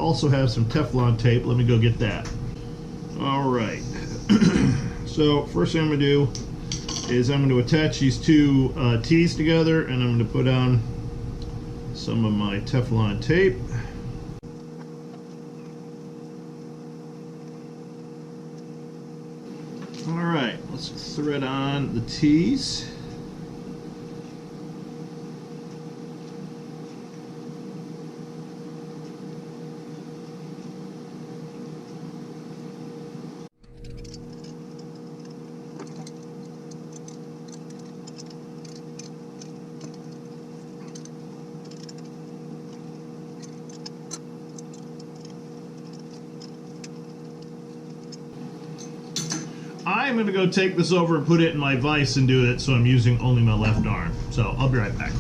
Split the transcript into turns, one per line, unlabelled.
also have some Teflon tape. Let me go get that. All right. So first thing I'm going to do is I'm going to attach these two T's together, and I'm going to put on some of my Teflon tape. All right, let's thread on the T's. I'm going to go take this over and put it in my vise and do it, so I'm using only my left arm. So I'll be right back.